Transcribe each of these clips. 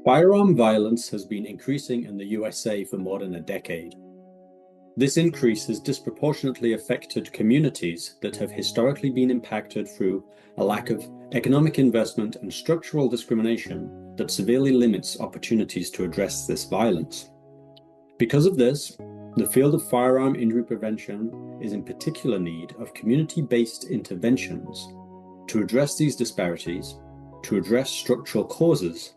Firearm violence has been increasing in the USA for more than a decade. This increase has disproportionately affected communities that have historically been impacted through a lack of economic investment and structural discrimination that severely limits opportunities to address this violence. Because of this, the field of firearm injury prevention is in particular need of community-based interventions to address these disparities, to address structural causes,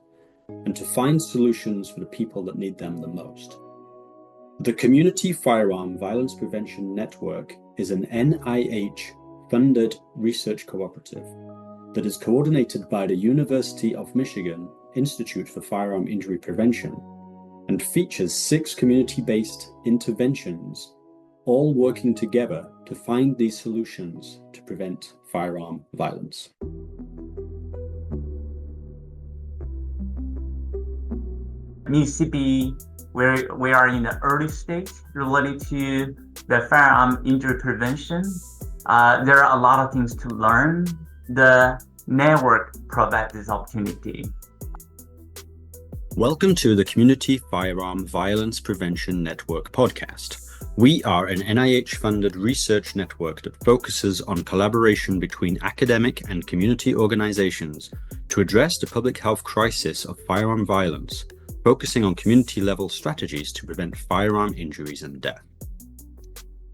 and to find solutions for the people that need them the most. The Community Firearm Violence Prevention Network is an NIH-funded research cooperative that is coordinated by the University of Michigan Institute for Firearm Injury Prevention and features 6 community-based interventions, all working together to find these solutions to prevent firearm violence. Mississippi, where we are in the early stage related to the firearm injury prevention. There are a lot of things to learn. The network provides this opportunity. Welcome to the Community Firearm Violence Prevention Network podcast. We are an NIH-funded research network that focuses on collaboration between academic and community organizations to address the public health crisis of firearm violence, focusing on community-level strategies to prevent firearm injuries and death.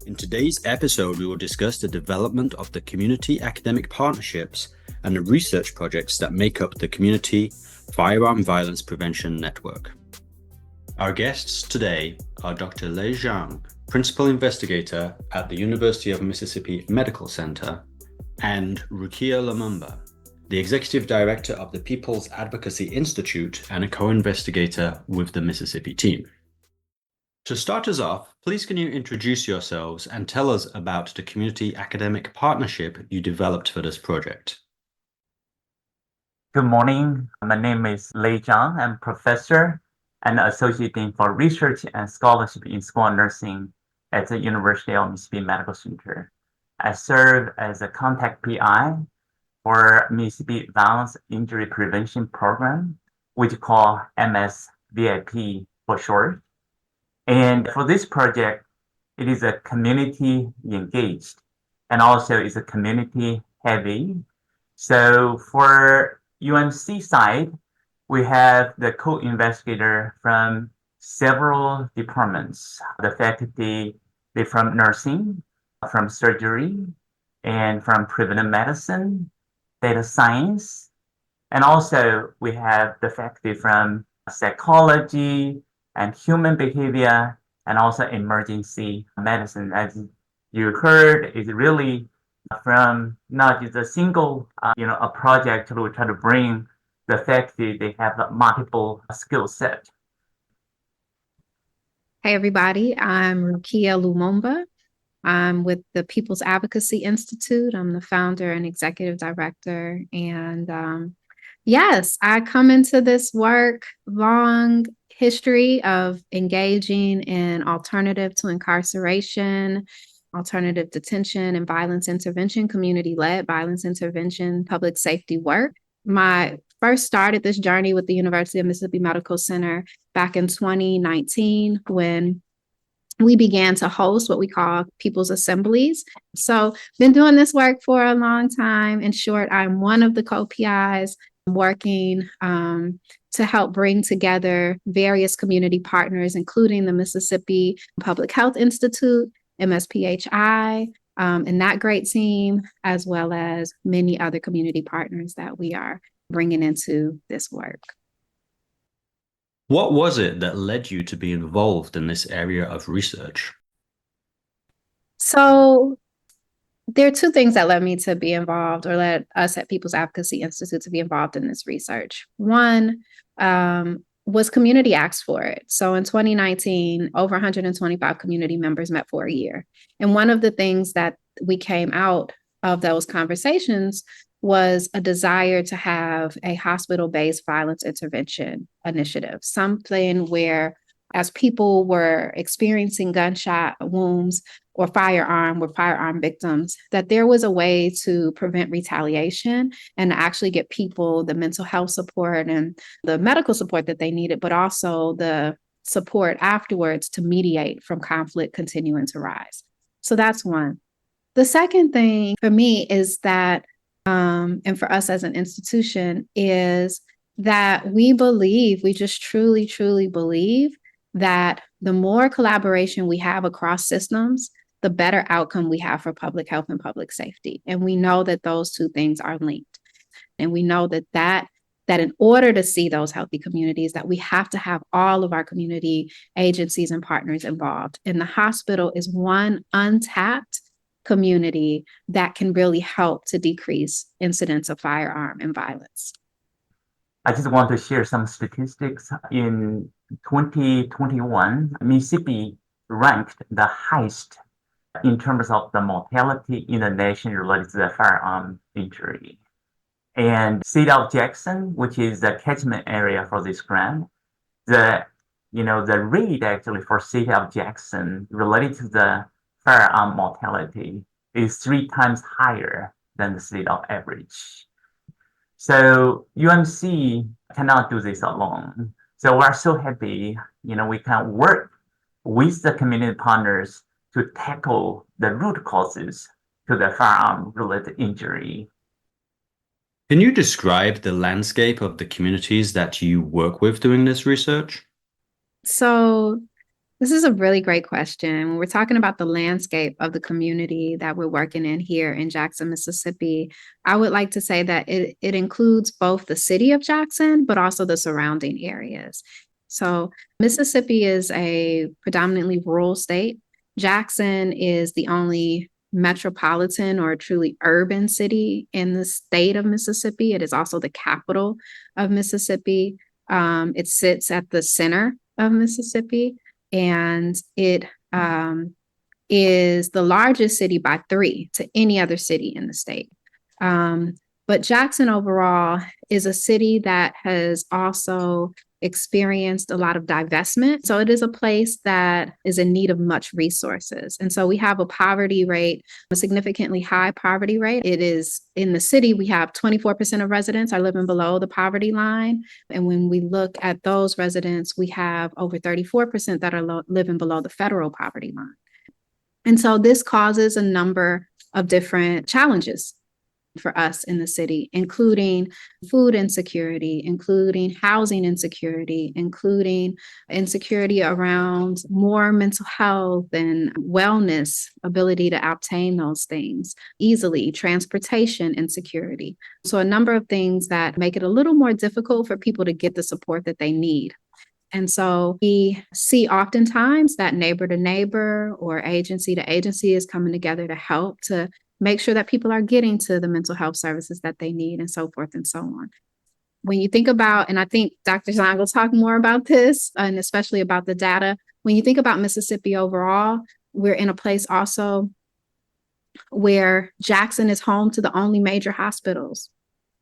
In today's episode, we will discuss the development of the community academic partnerships and the research projects that make up the Community Firearm Violence Prevention Network. Our guests today are Dr. Lei Zhang, Principal Investigator at the University of Mississippi Medical Center, and Rukia Lumumba, the Executive Director of the People's Advocacy Institute and a co-investigator with the Mississippi team. To start us off, please can you introduce yourselves and tell us about the community academic partnership you developed for this project? Good morning. My name is Lei Zhang. I'm professor and associate dean for research and scholarship in school of nursing at the University of Mississippi Medical Center. I serve as a contact PI for Mississippi Violence Injury Prevention Program, which we call MSVIP for short. And for this project, it is a community engaged and also is a community heavy. So for UMC side, we have the co-investigator from several departments, the faculty from nursing, from surgery, and from preventive medicine, data science, and also we have the faculty from psychology and human behavior, and also emergency medicine. As you heard, is really from not just a single, a project to try to bring the faculty, they have a multiple skill set. Hey everybody, I'm Rukia Lumumba. I'm with the People's Advocacy Institute. I'm the founder and executive director. And yes, I come into this work long history of engaging in alternative to incarceration, alternative detention and violence intervention, community-led violence intervention, public safety work. My first started this journey with the University of Mississippi Medical Center back in 2019 when we began to host what we call people's assemblies. So been doing this work for a long time. In short, I'm one of the co-PIs working to help bring together various community partners, including the Mississippi Public Health Institute, MSPHI, and that great team, as well as many other community partners that we are bringing into this work. What was it that led you to be involved in this area of research? So there are 2 things that led me to be involved, or led us at People's Advocacy Institute to be involved in this research. One was community asked for it. So in 2019, over 125 community members met for a year. And one of the things that we came out of those conversations was a desire to have a hospital-based violence intervention initiative, something where as people were experiencing gunshot wounds or Firearm were firearm victims, that there was a way to prevent retaliation and actually get people the mental health support and the medical support that they needed, but also the support afterwards to mediate from conflict continuing to rise. So that's one. The second thing for me is that, and for us as an institution, is that we just truly, truly believe that the more collaboration we have across systems, the better outcome we have for public health and public safety. And we know that those two things are linked. And we know that in order to see those healthy communities, that we have to have all of our community agencies and partners involved. And the hospital is one untapped community that can really help to decrease incidents of firearm and violence. I just want to share some statistics. In 2021, Mississippi ranked the highest in terms of the mortality in the nation related to the firearm injury. And City of Jackson, which is the catchment area for this grant, the rate actually for City of Jackson related to the firearm mortality is 3 times higher than the state of average. So UMC cannot do this alone. So we're so happy, we can work with the community partners to tackle the root causes to the firearm-related injury. Can you describe the landscape of the communities that you work with doing this research? So this is a really great question. When we're talking about the landscape of the community that we're working in here in Jackson, Mississippi, I would like to say that it includes both the city of Jackson, but also the surrounding areas. So Mississippi is a predominantly rural state. Jackson is the only metropolitan or truly urban city in the state of Mississippi. It is also the capital of Mississippi. It sits at the center of Mississippi, and it is the largest city by 3 to any other city in the state. But Jackson overall is a city that has also experienced a lot of divestment. So it is a place that is in need of much resources. And so we have a poverty rate, a significantly high poverty rate. It is in the city, we have 24% of residents are living below the poverty line. And when we look at those residents, we have over 34% that are living below the federal poverty line. And so this causes a number of different challenges for us in the city, including food insecurity, including housing insecurity, including insecurity around more mental health and wellness, ability to obtain those things easily, transportation insecurity. So a number of things that make it a little more difficult for people to get the support that they need. And so we see oftentimes that neighbor to neighbor or agency to agency is coming together to help to make sure that people are getting to the mental health services that they need and so forth and so on. When you think about, and I think Dr. Zhang will talk more about this, and especially about the data, when you think about Mississippi overall, we're in a place also where Jackson is home to the only major hospitals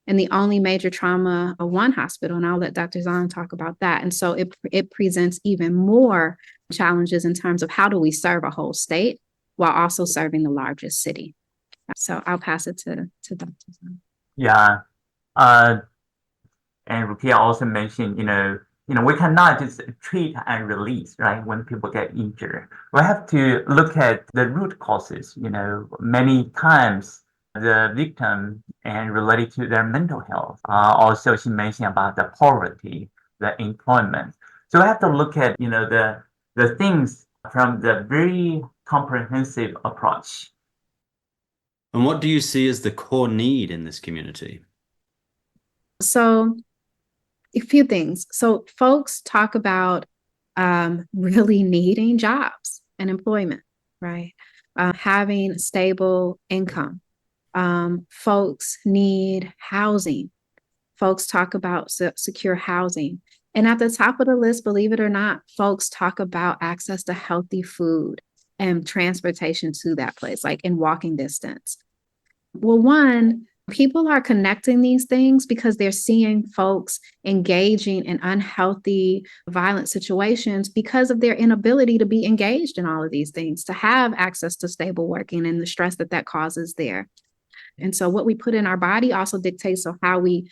and the only major trauma one hospital. And I'll let Dr. Zhang talk about that. And so it presents even more challenges in terms of how do we serve a whole state while also serving the largest city. So I'll pass it to Dr. Zhang. Yeah. And Rukia also mentioned, we cannot just treat and release, right? When people get injured, we have to look at the root causes. Many times the victim and related to their mental health. Also, she mentioned about the poverty, the employment. So we have to look at, the things from the very comprehensive approach. And what do you see as the core need in this community? So a few things. So folks talk about really needing jobs and employment, right? Having stable income. Folks need housing. Folks talk about secure housing. And at the top of the list, believe it or not, folks talk about access to healthy food and transportation to that place, like in walking distance. Well, one, People are connecting these things because they're seeing folks engaging in unhealthy, violent situations because of their inability to be engaged in all of these things, to have access to stable working and the stress that causes there. And so what we put in our body also dictates on how we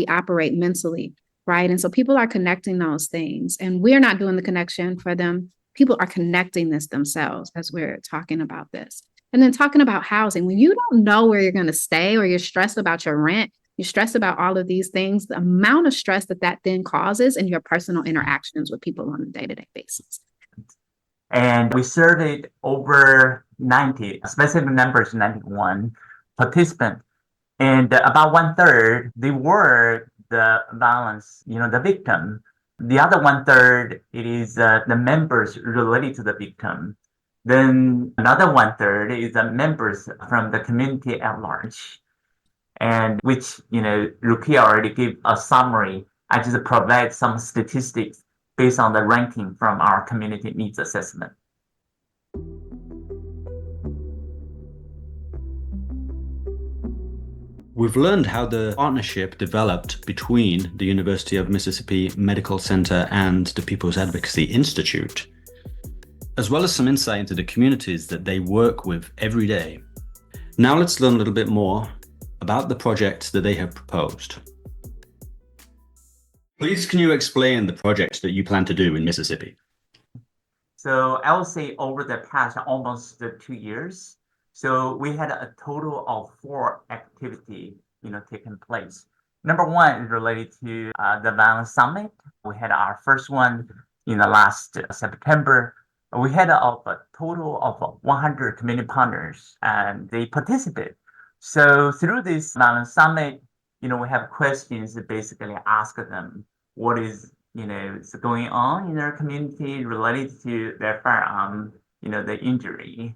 operate mentally, right? And so people are connecting those things, and we're not doing the connection for them. People are connecting this themselves as we're talking about this. And then talking about housing, when you don't know where you're going to stay, or you're stressed about your rent, you're stressed about all of these things, the amount of stress that then causes in your personal interactions with people on a day-to-day basis. And we surveyed over 90, specific numbers 91 participants. And about 1/3, they were the violence, the victim. The other 1/3, it is the members related to the victim. Then another 1/3 is the members from the community at large. And which, Rukia already gave a summary. I just provide some statistics based on the ranking from our community needs assessment. We've learned how the partnership developed between the University of Mississippi Medical Center and the People's Advocacy Institute, as well as some insight into the communities that they work with every day. Now let's learn a little bit more about the project that they have proposed. Please, can you explain the project that you plan to do in Mississippi? So I will say over the past almost 2 years, so we had a total of 4 activities, taking place. Number one is related to the Violence Summit. We had our first one in the last September. We had a total of 100 community partners, and they participated. So through this Violence Summit, we have questions that basically ask them what is going on in their community related to their firearm, the injury.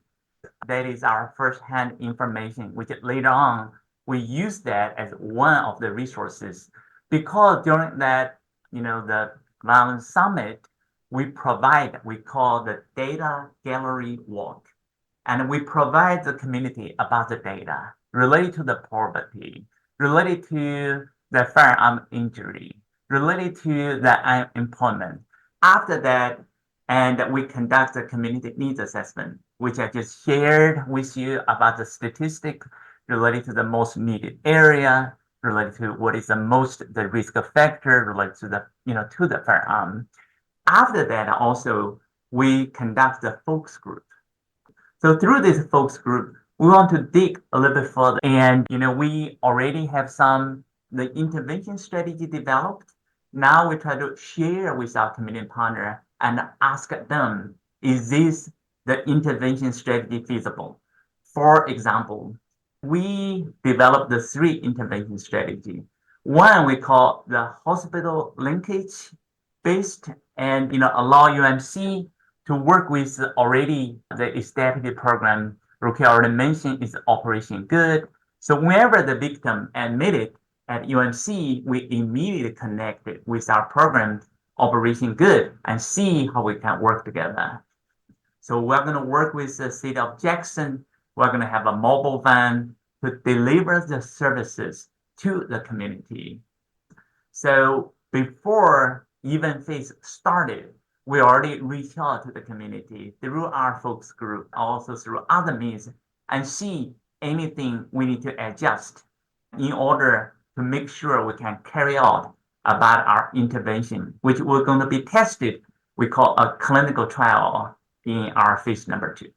That is our first-hand information, which later on we use that as one of the resources, because during that, the Violence Summit, we call the data gallery walk, and we provide the community about the data related to the poverty, related to the firearm injury, related to the unemployment. After that, and we conduct the community needs assessment, which I just shared with you about the statistic related to the most needed area, related to what is the risk factor related to the firearm. After that, also, we conduct the focus group. So through this focus group, we want to dig a little bit further. And, we already have the intervention strategy developed. Now we try to share with our community partner and ask them, is this the intervention strategy feasible? For example, we developed the 3 intervention strategy. One we call the hospital linkage based, and allow UMC to work with already the established program. Rukia already mentioned is Operation Good. So whenever the victim admitted at UMC, we immediately connected with our program Operation Good and see how we can work together. So we're going to work with the city of Jackson. We're going to have a mobile van to deliver the services to the community. So before event phase started, we already reached out to the community through our focus group, also through other means, and see anything we need to adjust in order to make sure we can carry out about our intervention, which we're going to be tested. We call a clinical trial in our phase number 2.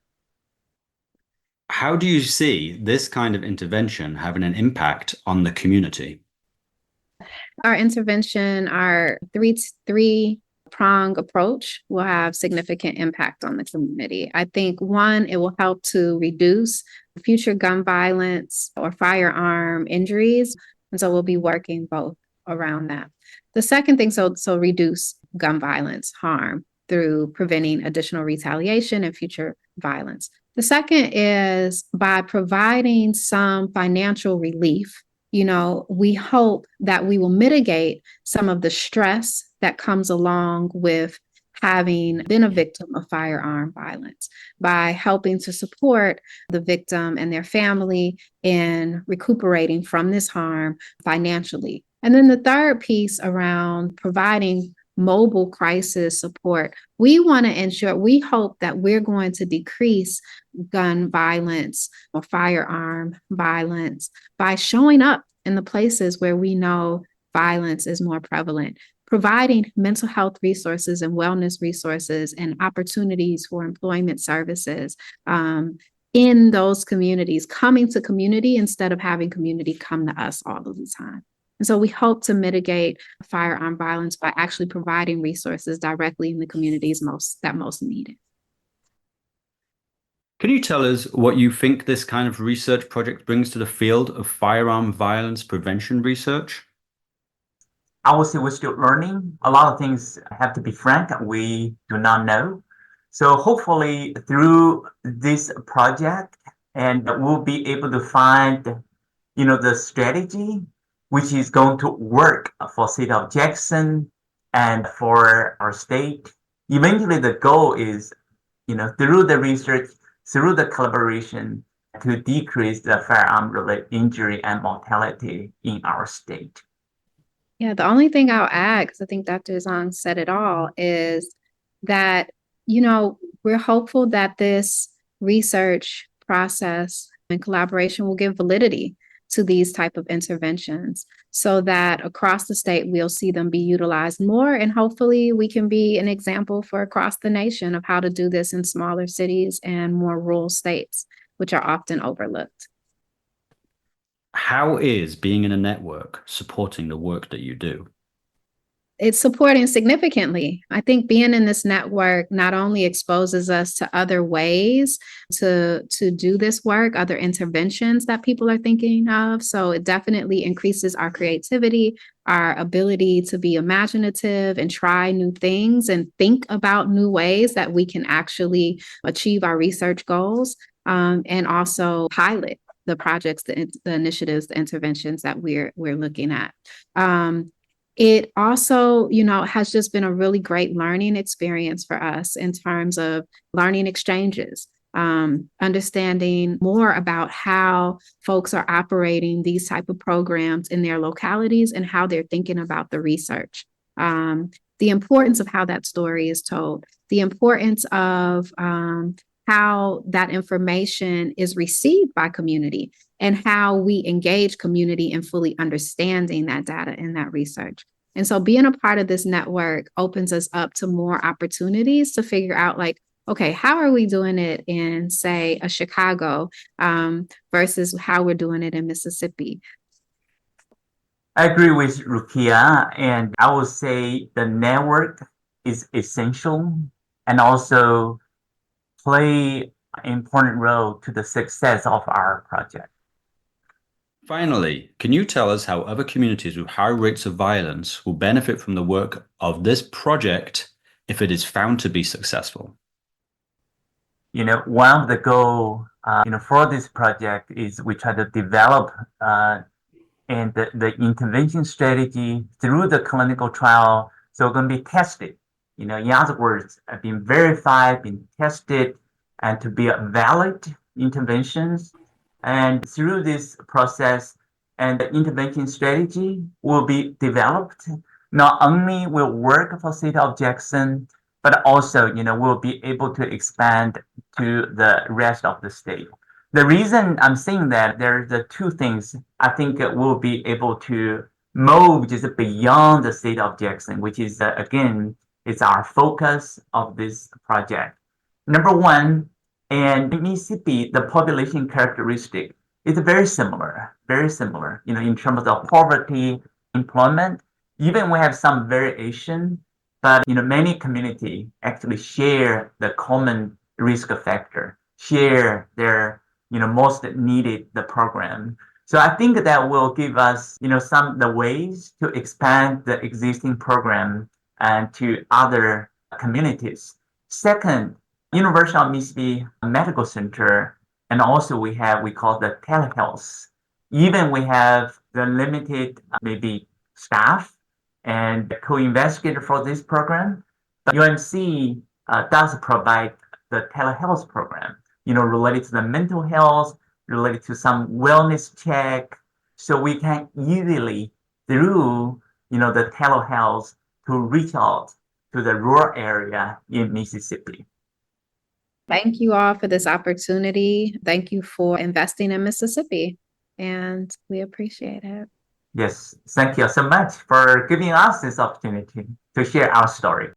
How do you see this kind of intervention having an impact on the community? Our intervention, our three-prong approach will have significant impact on the community. I think one, it will help to reduce future gun violence or firearm injuries. And so we'll be working both around that. The second thing, so reduce gun violence harm through preventing additional retaliation and future violence. The second is by providing some financial relief. We hope that we will mitigate some of the stress that comes along with having been a victim of firearm violence, by helping to support the victim and their family in recuperating from this harm financially. And then the third piece around providing mobile crisis support, we want to ensure, we hope that we're going to decrease gun violence or firearm violence by showing up in the places where we know violence is more prevalent, providing mental health resources and wellness resources and opportunities for employment services in those communities, coming to community instead of having community come to us all of the time. And so we hope to mitigate firearm violence by actually providing resources directly in the communities that most need it. Can you tell us what you think this kind of research project brings to the field of firearm violence prevention research? I would say we're still learning. A lot of things, have to be frank, we do not know. So hopefully through this project, and we'll be able to find, the strategy which is going to work for State of Jackson and for our state. Eventually, the goal is, through the research, through the collaboration, to decrease the firearm-related injury and mortality in our state. Yeah, the only thing I'll add, because I think Dr. Zhang said it all, is that, we're hopeful that this research process and collaboration will give validity to these type of interventions so that across the state, we'll see them be utilized more. And hopefully we can be an example for across the nation of how to do this in smaller cities and more rural states, which are often overlooked. How is being in a network supporting the work that you do? It's supporting significantly. I think being in this network not only exposes us to other ways to do this work, other interventions that people are thinking of. So it definitely increases our creativity, our ability to be imaginative and try new things and think about new ways that we can actually achieve our research goals, and also pilot the projects, the initiatives, the interventions that we're looking at. It also, has just been a really great learning experience for us in terms of learning exchanges, understanding more about how folks are operating these type of programs in their localities and how they're thinking about the research, the importance of how that story is told, the importance of how that information is received by community and how we engage community in fully understanding that data and that research. And so being a part of this network opens us up to more opportunities to figure out okay, how are we doing it in, say, a Chicago versus how we're doing it in Mississippi? I agree with Rukia, and I would say the network is essential and also play an important role to the success of our project. Finally, can you tell us how other communities with high rates of violence will benefit from the work of this project if it is found to be successful? One of the goals, for this project is we try to develop and the intervention strategy through the clinical trial. So it's going to be tested, in other words, being verified, being tested, and to be a valid interventions. And through this process and the intervention strategy will be developed, not only will work for State of Jackson, but also, we'll be able to expand to the rest of the state. The reason I'm saying that, there are the two things I think we'll be able to move just beyond the State of Jackson, which is, again, it's our focus of this project. Number one, in Mississippi, the population characteristic is very similar, in terms of poverty, employment. Even we have some variation, but many community actually share the common risk factor, share their most needed the program. So I think that will give us some the ways to expand the existing program and to other communities. Second, University of Mississippi Medical Center, and also we call the telehealth. Even we have the limited maybe staff and co-investigator for this program, But UMC does provide the telehealth program, related to the mental health, related to some wellness check. So we can easily, through, the telehealth, to reach out to the rural area in Mississippi. Thank you all for this opportunity. Thank you for investing in Mississippi, and we appreciate it. Yes, thank you so much for giving us this opportunity to share our story.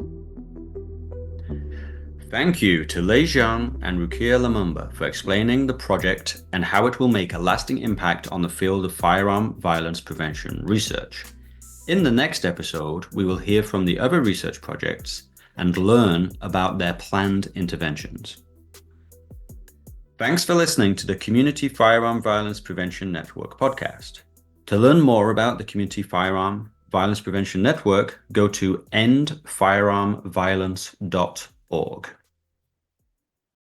Thank you to Lei Zhang and Rukia Lumumba for explaining the project and how it will make a lasting impact on the field of firearm violence prevention research. In the next episode, we will hear from the other research projects and learn about their planned interventions. Thanks for listening to the Community Firearm Violence Prevention Network podcast. To learn more about the Community Firearm Violence Prevention Network, go to endfirearmviolence.org.